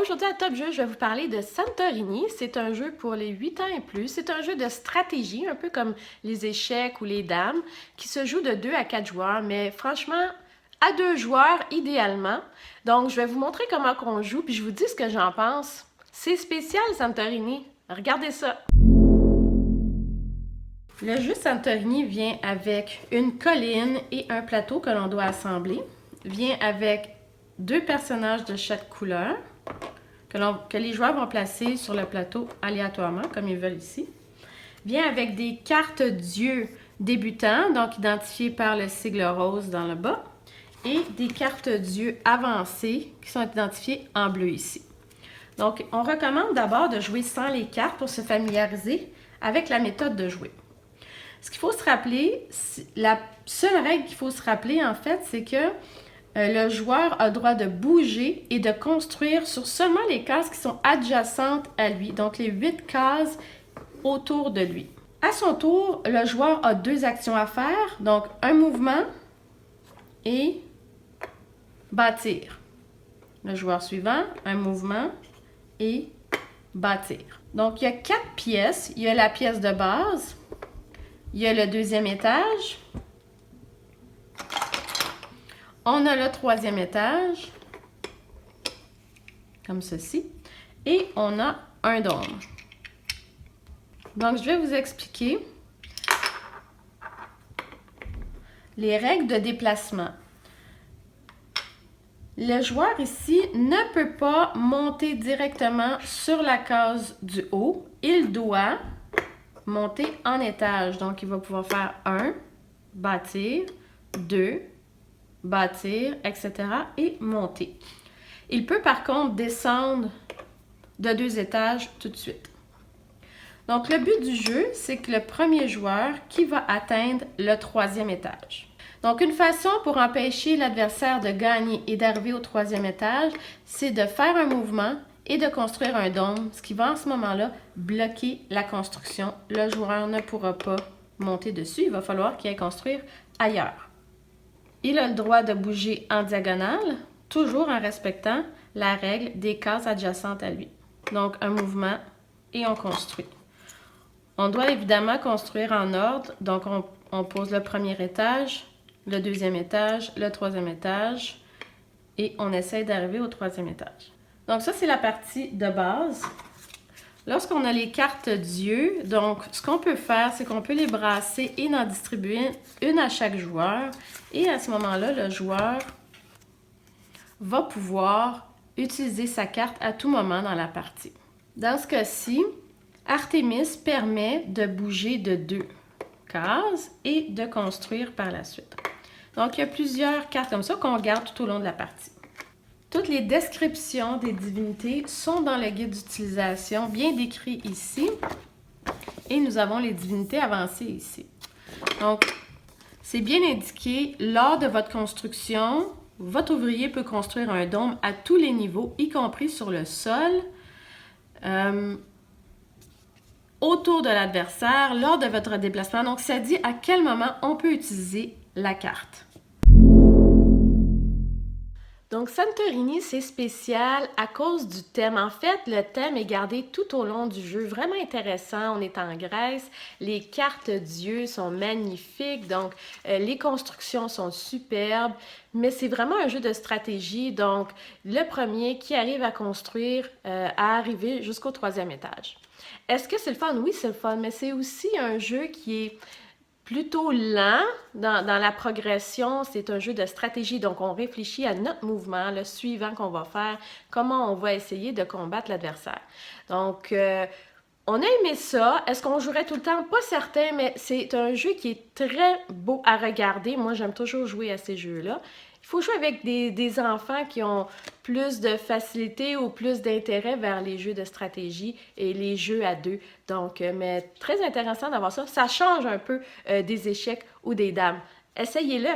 Aujourd'hui à Top Jeu, je vais vous parler de Santorini. C'est un jeu pour les 8 ans et plus. C'est un jeu de stratégie, un peu comme les échecs ou les dames, qui se joue de 2 à 4 joueurs, mais franchement, à 2 joueurs idéalement. Donc, je vais vous montrer comment on joue, puis je vous dis ce que j'en pense. C'est spécial, Santorini. Regardez ça. Le jeu Santorini vient avec une colline et un plateau que l'on doit assembler. Vient avec 2 personnages de chaque couleur que les joueurs vont placer sur le plateau aléatoirement, comme ils veulent ici. Vient avec des cartes dieux débutants, donc identifiées par le sigle rose dans le bas, et des cartes dieux avancées qui sont identifiées en bleu ici. Donc, on recommande d'abord de jouer sans les cartes pour se familiariser avec la méthode de jouer. Ce qu'il faut se rappeler, la seule règle qu'il faut se rappeler en fait, c'est que le joueur a le droit de bouger et de construire sur seulement les cases qui sont adjacentes à lui, donc les 8 cases autour de lui. À son tour, le joueur a 2 actions à faire, donc un mouvement et bâtir. Le joueur suivant, un mouvement et bâtir. Donc, il y a 4 pièces. Il y a la pièce de base, il y a le 2e étage, on a le 3e étage, comme ceci, et on a un dôme. Donc, je vais vous expliquer les règles de déplacement. Le joueur ici ne peut pas monter directement sur la case du haut. Il doit monter en étage. Donc, il va pouvoir faire 1, bâtir, 2, bâtir, etc. et monter. Il peut par contre descendre de 2 étages tout de suite. Donc, le but du jeu, c'est que le premier joueur qui va atteindre le 3e étage. Donc, une façon pour empêcher l'adversaire de gagner et d'arriver au 3e étage, c'est de faire un mouvement et de construire un dôme, ce qui va en ce moment-là bloquer la construction. Le joueur ne pourra pas monter dessus, il va falloir qu'il aille construire ailleurs. Il a le droit de bouger en diagonale, toujours en respectant la règle des cases adjacentes à lui. Donc, un mouvement et on construit. On doit évidemment construire en ordre. Donc, on pose le premier étage, le 2e étage, le 3e étage et on essaie d'arriver au 3e étage. Donc, ça, c'est la partie de base. Lorsqu'on a les cartes dieux, donc ce qu'on peut faire, c'est qu'on peut les brasser et en distribuer une à chaque joueur. Et à ce moment-là, le joueur va pouvoir utiliser sa carte à tout moment dans la partie. Dans ce cas-ci, Artémis permet de bouger de 2 cases et de construire par la suite. Donc, il y a plusieurs cartes comme ça qu'on garde tout au long de la partie. Toutes les descriptions des divinités sont dans le guide d'utilisation, bien décrit ici. Et nous avons les divinités avancées ici. Donc, c'est bien indiqué, lors de votre construction, votre ouvrier peut construire un dôme à tous les niveaux, y compris sur le sol, autour de l'adversaire, lors de votre déplacement. Donc, ça dit à quel moment on peut utiliser la carte. Donc, Santorini, c'est spécial à cause du thème. En fait, le thème est gardé tout au long du jeu. Vraiment intéressant. On est en Grèce. Les cartes dieux sont magnifiques. Donc, les constructions sont superbes. Mais c'est vraiment un jeu de stratégie. Donc, le premier qui arrive à construire, à arriver jusqu'au 3e étage. Est-ce que c'est le fun? Oui, c'est le fun. Mais c'est aussi un jeu qui est plutôt lent dans la progression. C'est un jeu de stratégie, donc on réfléchit à notre mouvement, le suivant qu'on va faire, comment on va essayer de combattre l'adversaire. Donc, on a aimé ça. Est-ce qu'on jouerait tout le temps? Pas certain, mais c'est un jeu qui est très beau à regarder. Moi, j'aime toujours jouer à ces jeux-là. Il faut jouer avec des enfants qui ont plus de facilité ou plus d'intérêt vers les jeux de stratégie et les jeux à 2. Donc, mais très intéressant d'avoir ça. Ça change un peu des échecs ou des dames. Essayez-le!